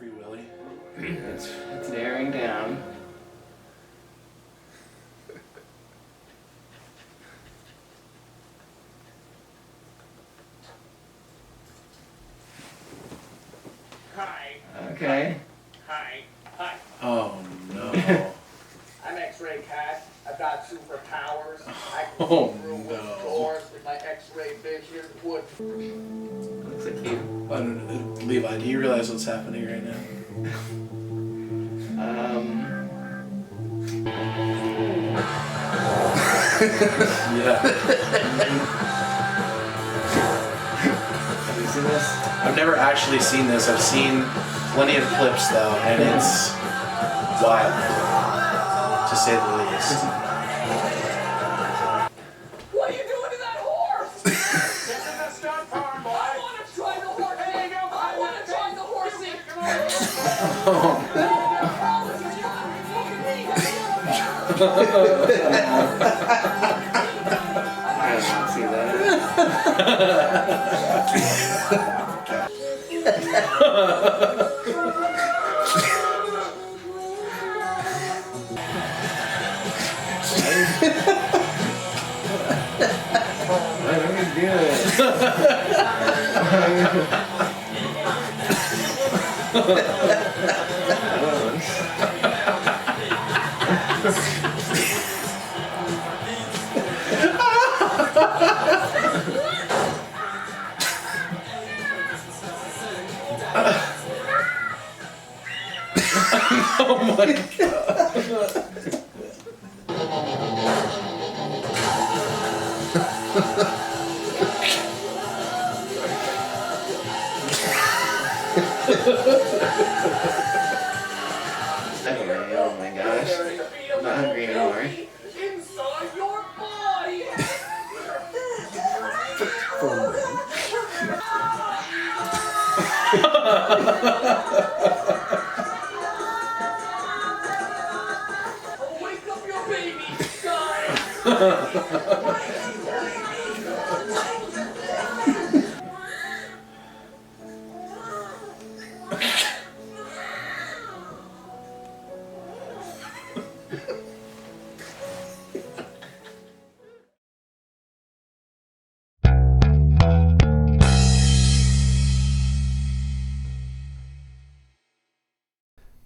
Free Willy. It's narrowing down. Hi. Okay. Hi. Hi. Oh no. I'm X-Ray Cat. I've got superpowers. I can Oh, see through no. wooden doors with my X-ray vision. Wood. Looks like you. Levi, do you realize what's happening right now? Yeah. Have you seen this? I've never actually seen this. I've seen plenty of clips though, and it's wild, to say the least. What are you doing to that horse? This is a stunt farm, boy. I want to try the horse. Hey, no, I want to try the horsey. I don't want to see that. Why don't you do Oh my god. Anyway, oh my gosh. I'm not hungry anymore. Inside your body. Wake up your baby, guys.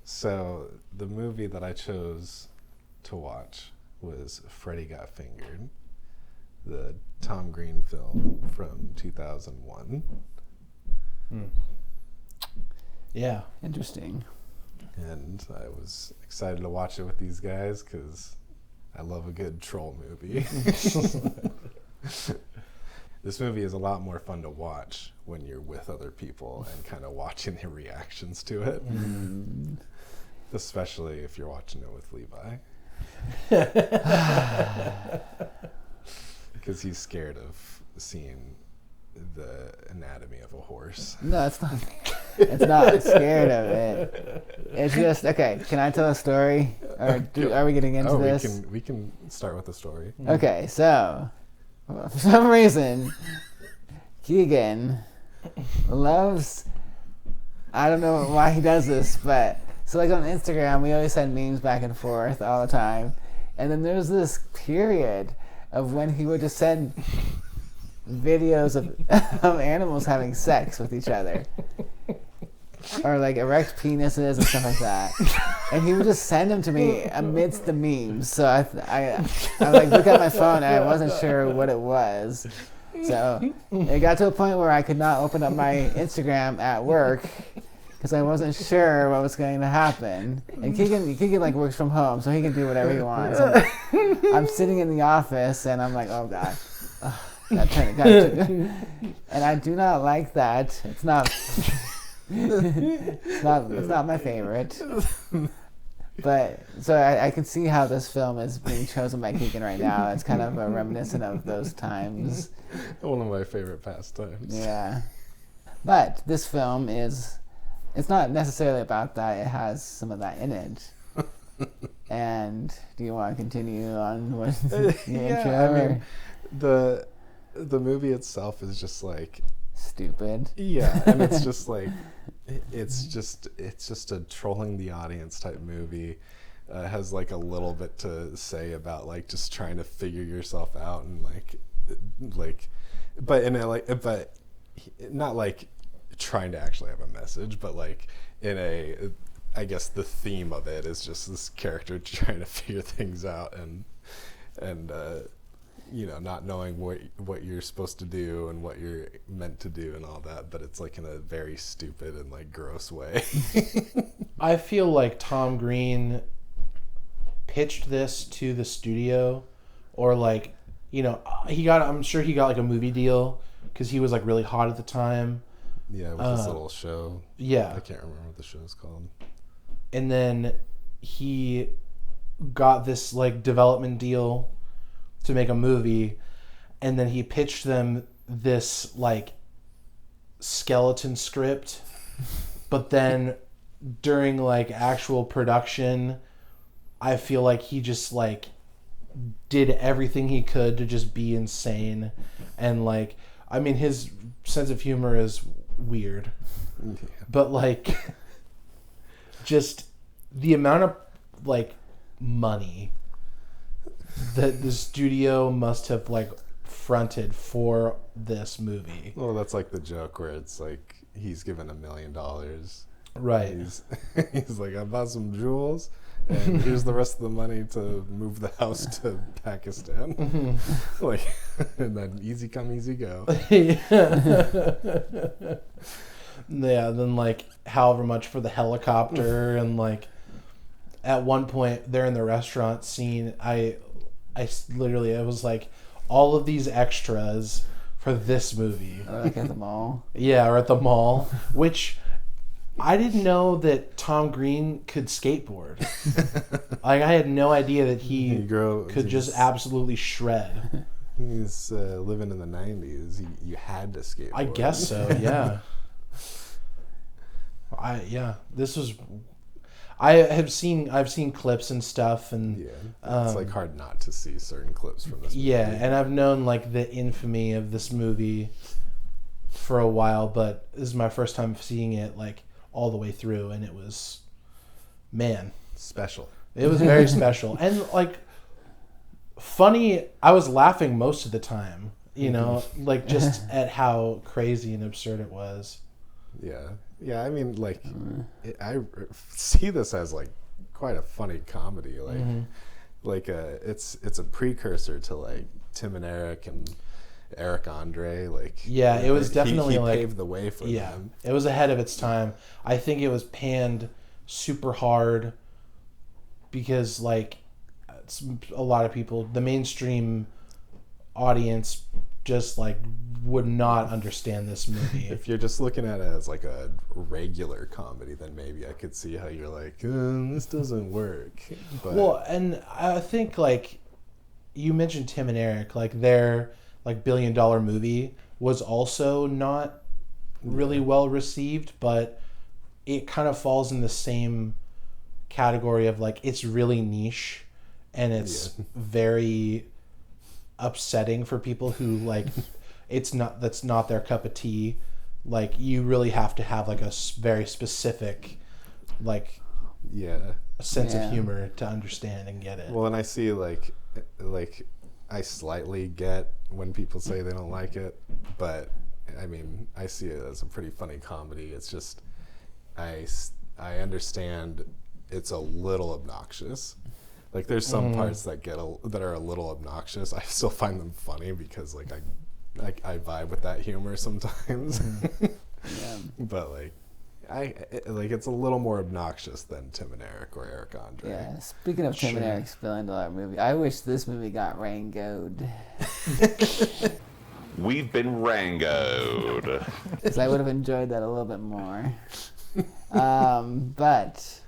So the movie that I chose to watch was Freddy Got Fingered, the Tom Green film from 2001. Yeah, interesting. And I was excited to watch it with these guys because I love a good troll movie. This movie is a lot more fun to watch when you're with other people and kind of watching their reactions to it. Especially if you're watching it with Levi. Because he's scared of seeing the anatomy of a horse. No, it's not. It's not. It's scared of it. It's just okay. Can I tell a story, or are we getting into this? We can start with the story. Okay, so for some reason, Keegan loves. I don't know why he does this, but so like on Instagram, we always send memes back and forth all the time, and then there's this period of when he would just send videos of animals having sex with each other, or like erect penises and stuff like that, and he would just send them to me amidst the memes. So I like look at my phone and I wasn't sure what it was. So it got to a point where I could not open up my Instagram at work because I wasn't sure what was going to happen. And Keegan like works from home, so he can do whatever he wants. And I'm sitting in the office and I'm like, oh god. And I do not like that. It's not my favorite. But so I can see how this film is being chosen by Keegan right now. It's kind of a reminiscent of those times. One of my favorite pastimes. Yeah. But this film it's not necessarily about that. It has some of that in it. And do you want to continue on with the intro? I mean, the movie itself is just like stupid. Yeah, and it's just like it's just a trolling the audience type movie. Has like a little bit to say about like just trying to figure yourself out and but in a but not like trying to actually have a message, but like in a, I guess the theme of it is just this character trying to figure things out and not knowing what you're supposed to do and what you're meant to do and all that, but it's like in a very stupid and like gross way. I feel like Tom Green pitched this to the studio, or like, I'm sure he got like a movie deal because he was like really hot at the time. Yeah, with this little show. Yeah. I can't remember what the show's called. And then he got this like development deal to make a movie, and then he pitched them this like skeleton script, but then during like actual production, I feel like he just like did everything he could to just be insane, and like, I mean, his sense of humor is weird, but like just the amount of like money that the studio must have like fronted for this movie. Well, that's like the joke where it's like he's given $1 million. Right. He's like, I bought some jewels and here's the rest of the money to move the house to Pakistan. Mm-hmm. Like, and then easy come, easy go. Yeah, then like however much for the helicopter, and like at one point they're in the restaurant scene. I was like, all of these extras for this movie. Like at the mall. Yeah, or at the mall, which I didn't know that Tom Green could skateboard. Like, I had no idea that he could just absolutely shred. He's living in the 90s. You had to skateboard. I guess so, yeah. I've seen clips and stuff, and yeah, it's like hard not to see certain clips from this movie. Yeah, and I've known like the infamy of this movie for a while, but this is my first time seeing it like all the way through, and it was, man, special. It was very special, and like funny. I was laughing most of the time, like just at how crazy and absurd it was. Yeah, I mean, like, I see this as like quite a funny comedy. Like, it's a precursor to like Tim and Eric and Eric Andre. Like, yeah, it was definitely he like paved the way for them. It was ahead of its time. I think it was panned super hard because like a lot of people, the mainstream audience, just like would not understand this movie. If you're just looking at it as like a regular comedy, then maybe I could see how you're like, this doesn't work. But well, and I think like you mentioned Tim and Eric, like their like $1 billion movie was also not really well received, but it kind of falls in the same category of like it's really niche and it's very upsetting for people who like that's not their cup of tea. Like, you really have to have like a very specific like a sense of humor to understand and get it. Well, and I see like I slightly get when people say they don't like it, but I mean, I see it as a pretty funny comedy. It's just I understand it's a little obnoxious. Like, there's some parts that are a little obnoxious. I still find them funny because like I vibe with that humor sometimes. But like it's a little more obnoxious than Tim and Eric or Eric Andre. Yeah, speaking of Tim and Eric's $1 billion movie, I wish this movie got Rangoed. We've been Rangoed. Because I would have enjoyed that a little bit more. But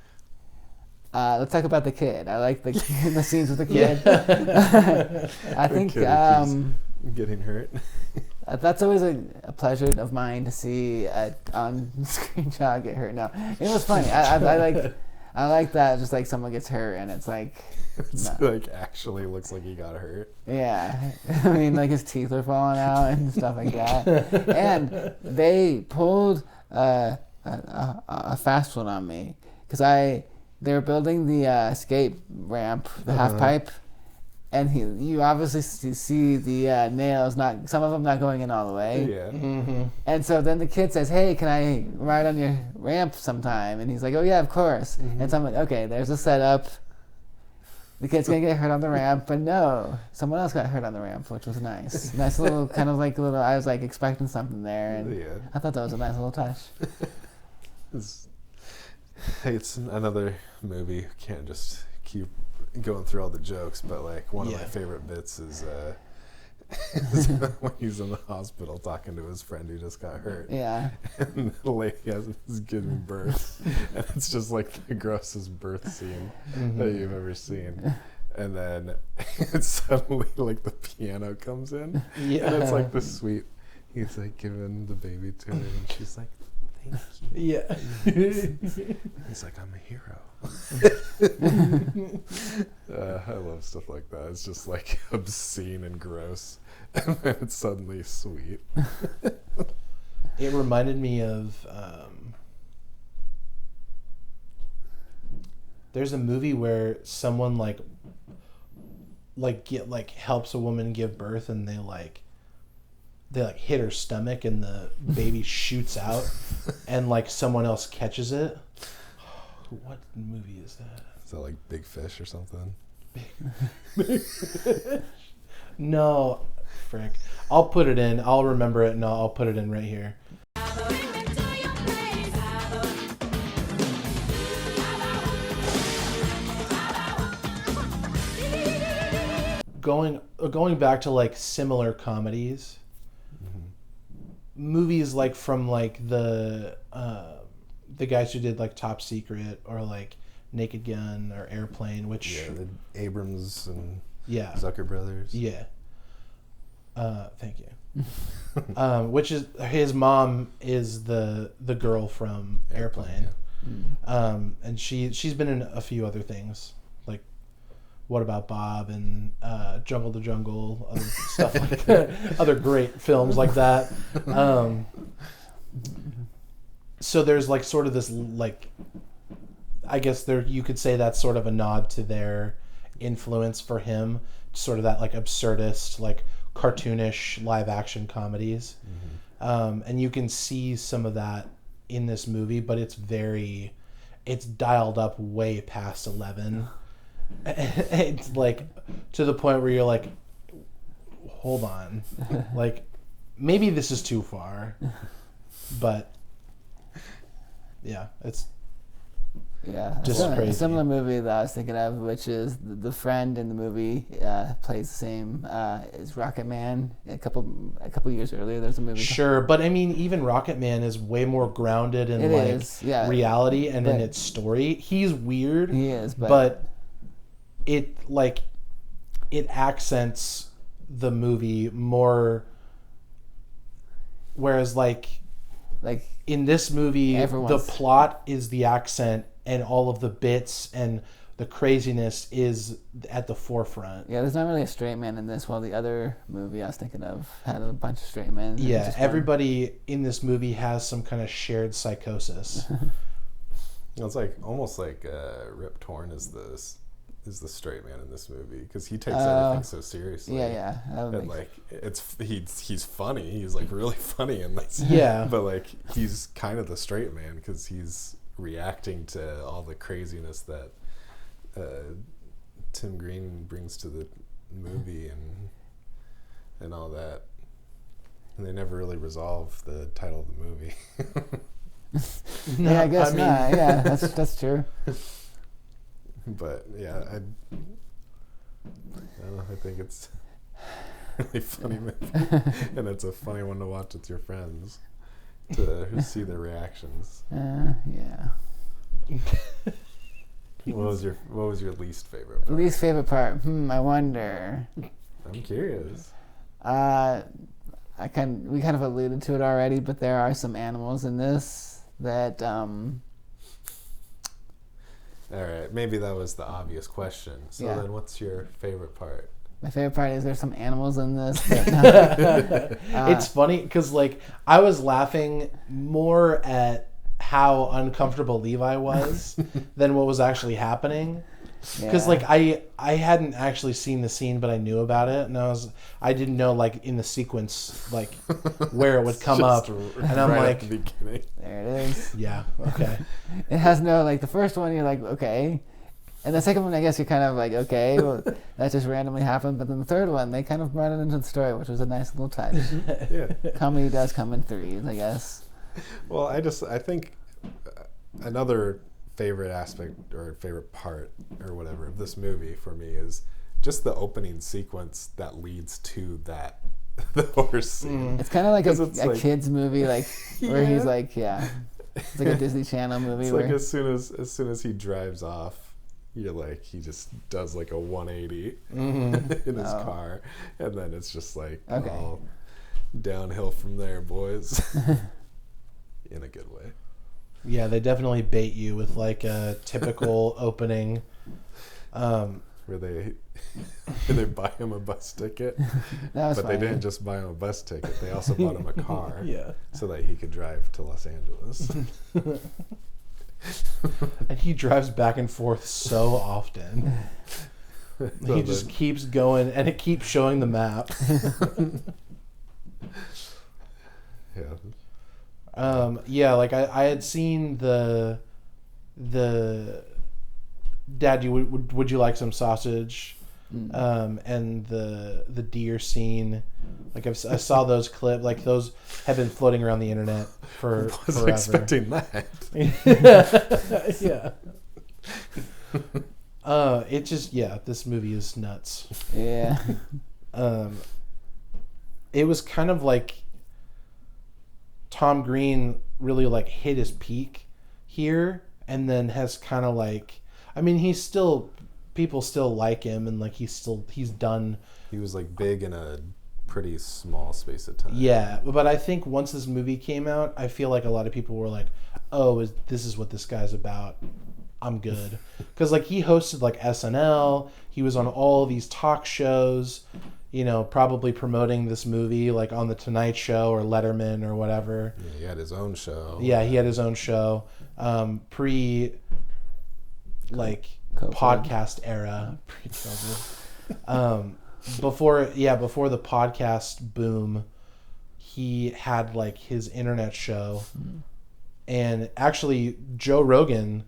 let's talk about the kid. I like the scenes with the kid. I think Getting hurt. That's always a pleasure of mine to see a on-screen child get hurt. No, it was funny. I like that. Just like someone gets hurt and it's like like actually looks like he got hurt. Yeah, I mean, like his teeth are falling out and stuff like that. And they pulled a a fast one on me because they were building the escape ramp, the half pipe, and you obviously see the nails some of them not going in all the way. Yeah. And so then the kid says, "Hey, can I ride on your ramp sometime?" And he's like, "Oh yeah, of course." And so I'm like, "Okay, there's a setup. The kid's gonna get hurt on the ramp," but no, someone else got hurt on the ramp, which was nice. Nice little kind of like little. I was like expecting something there, and Yeah. I thought that was a nice little touch. It's another movie. Can't just keep going through all the jokes, but like one of my favorite bits is when he's in the hospital talking to his friend who just got hurt. Yeah. And the lady is giving birth, and it's just like the grossest birth scene that you've ever seen. And then it's suddenly like the piano comes in, and it's like the sweet. He's like giving the baby to her, and she's like, "Thank you." Yeah. He's like, "I'm a hero." I love stuff like that. It's just like obscene and gross, and then it's suddenly sweet. It reminded me of there's a movie where someone like helps a woman give birth, and they hit her stomach, and the baby shoots out, and like someone else catches it. What movie is that? Is that like Big Fish or something? No, frick. I'll put it in. I'll remember it, and I'll put it in right here. Going back to like similar comedies, movies like from like the guys who did like Top Secret or like Naked Gun or Airplane, which the Abrams and yeah, Zucker brothers. yeah. Thank you. Which is his mom is the girl from Airplane. And she's been in a few other things like What About Bob and Jungle to Jungle, other stuff like that, other great films like that. So there's like sort of this like, I guess there you could say that's sort of a nod to their influence for him, sort of that like absurdist, like cartoonish live action comedies. And you can see some of that in this movie, but it's dialed up way past 11. It's like to the point where you're like, hold on, like maybe this is too far, but yeah, it's just crazy. A similar movie that I was thinking of, which is the friend in the movie plays the same as Rocket Man. A couple years earlier, there's a movie. Sure, but I mean, even Rocket Man is way more grounded in reality and in its story. He's weird. He is, but it accents the movie more. Whereas like in this movie, the plot is the accent, and all of the bits and the craziness is at the forefront. Yeah, there's not really a straight man in this, while the other movie I was thinking of had a bunch of straight men. Yeah, everybody in this movie has some kind of shared psychosis. It's like almost like Rip Torn is the straight man in this movie because he takes everything so seriously. Yeah. And like he's funny. He's like really funny in this. Yeah. But like he's kind of the straight man because he's reacting to all the craziness that Tim Green brings to the movie and all that. And they never really resolve the title of the movie. Yeah, I guess not. Yeah, that's true. But yeah, I don't know, I think it's a really funny movie, and it's a funny one to watch with your friends to see their reactions. Yeah. What was your least favorite part? Least favorite part? I wonder. I'm curious. We kind of alluded to it already, but there are some animals in this that All right, maybe that was the obvious question. So then what's your favorite part? My favorite part is there's some animals in this. That, it's funny because like I was laughing more at how uncomfortable Levi was than what was actually happening. Because Yeah. like I hadn't actually seen the scene, but I knew about it, and I didn't know like in the sequence like where it would come up, and I'm right like, at the beginning. There it is. yeah, okay, It has no, like, the first one, you're like, okay. And the second one, I guess you're kind of like, okay, well, that just randomly happened. But then the third one, they kind of brought it into the story, which was a nice little touch. Yeah. Comedy does come in threes, I guess. Well, I think another favorite aspect or favorite part or whatever of this movie for me is just the opening sequence that leads to that the horse scene. It's kind of like 'Cause a it's like- kid's movie, like, where Yeah. he's like, yeah. It's like a Disney Channel movie It's where... like as soon as he drives off, you're like he just does like a 180 in his Oh. car, and then it's just like Okay. all downhill from there, boys. In a good way. yeah, they definitely bait you with like a typical opening. Where they buy him a bus ticket, That was but funny. they didn't just buy him a bus ticket. They also bought him a car, Yeah, so that he could drive to Los Angeles. and he drives back and forth so often. So He just keeps going, and it keeps showing the map. yeah. Yeah, like I had seen the Dad, would you like some sausage? And the deer scene, like I saw those clips, like those have been floating around the internet for I was forever. expecting that. Yeah. It just this movie is nuts. Yeah. It was kind of like Tom Green really like hit his peak here, and then has kind of like, I mean, people still like him, and like he's done. He was like big in a pretty small space of time. Yeah, but I think once this movie came out, I feel like a lot of people were like, "Oh, this is what this guy's about. I'm good." Because like he hosted like SNL, he was on all these talk shows, you know, probably promoting this movie like on the Tonight Show or Letterman or whatever. Yeah, he had his own show. Yeah, he had his own show, pre like COVID. podcast era, pre-COVID. Before the podcast boom, he had like his internet show, and actually Joe Rogan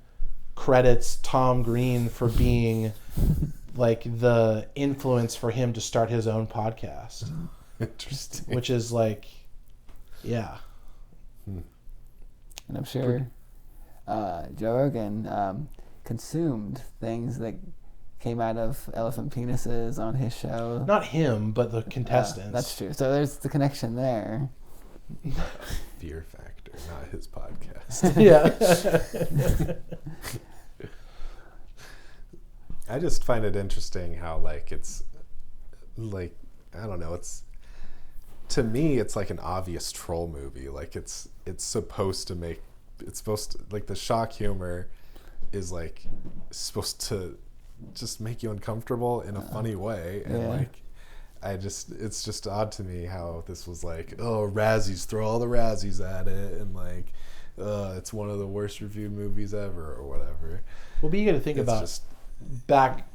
credits Tom Green for being like the influence for him to start his own podcast, Interesting. which is like, yeah. And I'm sure Joe Rogan consumed things that came out of elephant penises on his show. Not him, but the contestants. That's true. So there's the connection there. Fear Factor, not his podcast. Yeah. I just find it interesting how like it's like I don't know, it's to me it's like an obvious troll movie. Like it's supposed to like the shock humor is like supposed to just make you uncomfortable in a funny way, and Yeah. like it's just odd to me how this was like, oh, Razzies, throw all the Razzies at it, and like it's one of the worst reviewed movies ever or whatever. Well, but you got to think It's about just back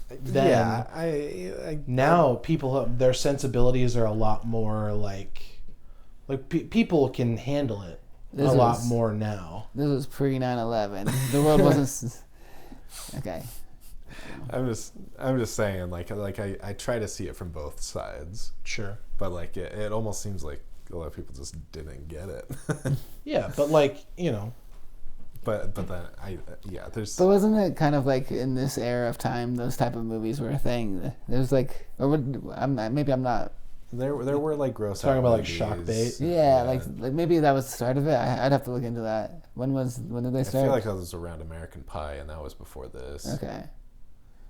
then. yeah, I Now people, their sensibilities are a lot more like people can handle it This a lot was- more now. This was pre 9/11. The world wasn't. Okay. I'm just saying, like I try to see it from both sides, Sure. but like it almost seems like a lot of people just didn't get it. Yeah, but like, you know, but then there's But wasn't it kind of like in this era of time, those type of movies were a thing? There's like, or I'm not. there were like gross Talking out about, like, movies. shock bait? Yeah, like maybe that was the start of it. I'd have to look into that. When did they I start? feel like that was around American Pie, and that was before this. Okay.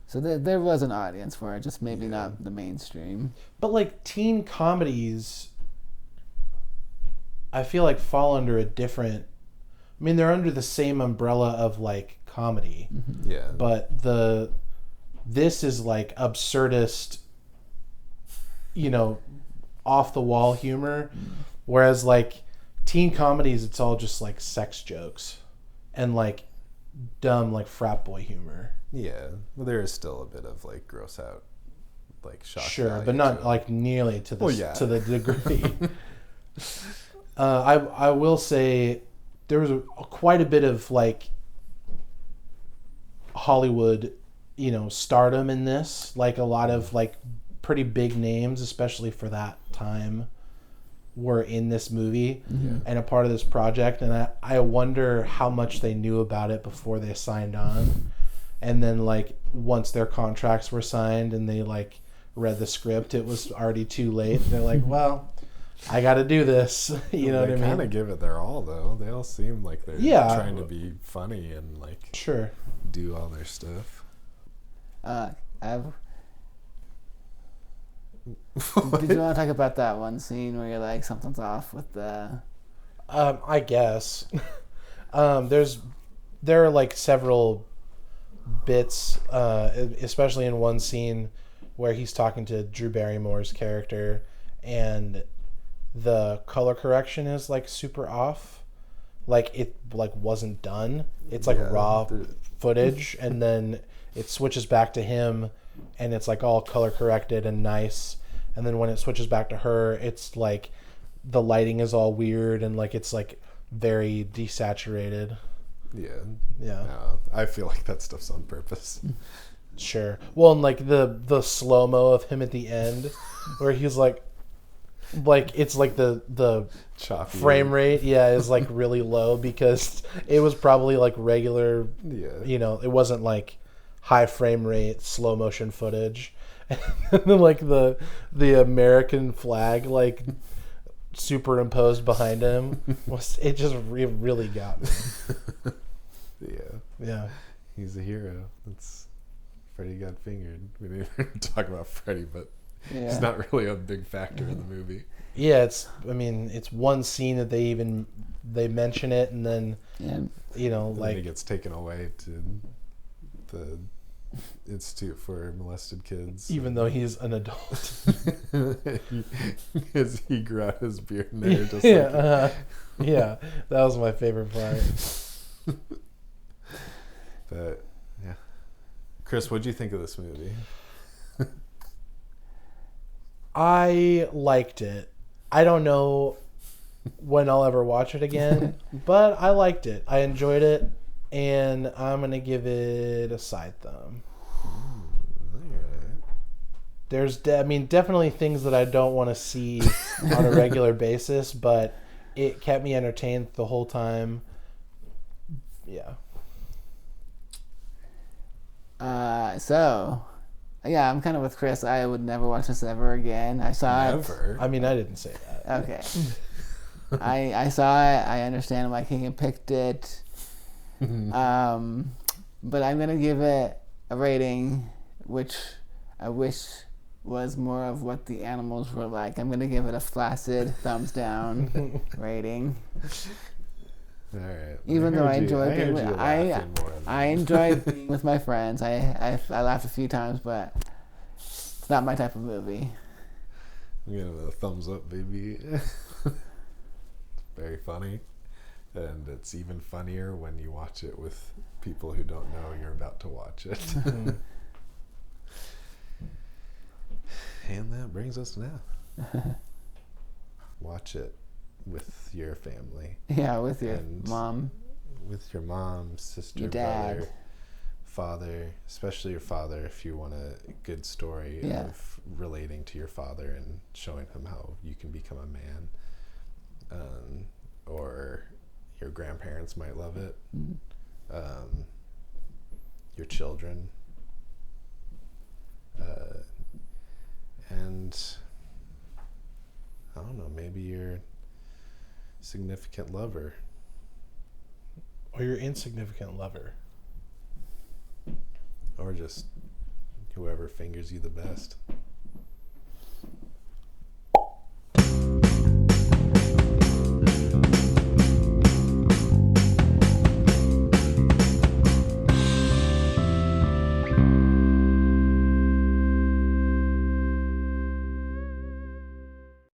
So there was an audience for it, just maybe not the mainstream. but like teen comedies, I feel like fall under a different. I mean, they're under the same umbrella of like comedy, Yeah, but this is like absurdist, you know, off the wall humor, whereas like teen comedies, it's all just like sex jokes and like dumb like frat boy humor. Yeah, well, there is still a bit of like gross out, like shock. Sure, value but to not it. like nearly to the Well, yeah. to the degree. I will say there was quite a bit of like Hollywood, stardom in this. Like a lot of like pretty big names, especially for that time, were in this movie and a part of this project. And I wonder how much they knew about it before they signed on. And then like once their contracts were signed and they like read the script, it was already too late. They're like, well, I got to do this. You know what I mean? They kind of give it their all, though. They all seem like they're trying to be funny and like Sure. do all their stuff. Did you want to talk about that one scene where you're like, something's off with the... I guess. There are like several bits, especially in one scene where he's talking to Drew Barrymore's character, and the color correction is like super off, like it like wasn't done. It's like raw footage, and then it switches back to him, and it's like all color corrected and nice. And then when it switches back to her, it's like the lighting is all weird and like it's like very desaturated. Yeah. I feel like that stuff's on purpose. Sure. Well, and like the slow mo of him at the end, where he's like it's like the Choppy. frame rate, is like really low because it was probably like regular. Yeah. It wasn't like high frame rate slow motion footage. And then like the American flag like superimposed behind him it just really got me. Yeah. He's a hero. That's Freddy got fingered. We didn't even talk about Freddy, but he's not really a big factor in the movie. Yeah, it's one scene that they mention it, and then And like then he gets taken away to the Institute for Molested Kids, even though he's an adult. Because he grew out his beard and they were just yeah, that was my favorite part. But yeah, Chris, what'd you think of this movie? I liked it. I don't know when I'll ever watch it again, but I liked it. I enjoyed it, and I'm gonna give it a side thumb. There's definitely things that I don't want to see on a regular basis, but it kept me entertained the whole time. Yeah. I'm kind of with Chris. I would never watch this ever again. I saw Never. I didn't say that. Okay. I saw it. I understand why King picked it. But I'm gonna give it a rating, which I wish was more of what the animals were like. I'm gonna give it a flaccid thumbs down rating. All right. Even though I enjoyed being with, I enjoyed enjoyed being with my friends. I laughed a few times, but it's not my type of movie. I'm giving it a thumbs up, baby. Very funny, and it's even funnier when you watch it with people who don't know you're about to watch it. And that brings us now. Watch it with your family. Yeah, with your And mom. With your mom, sister, Your dad. brother, father, especially your father, if you want a good story of relating to your father and showing him how you can become a man. Or your grandparents might love it. Your children. And I don't know, maybe your significant lover. Or your insignificant lover. Or just whoever fingers you the best.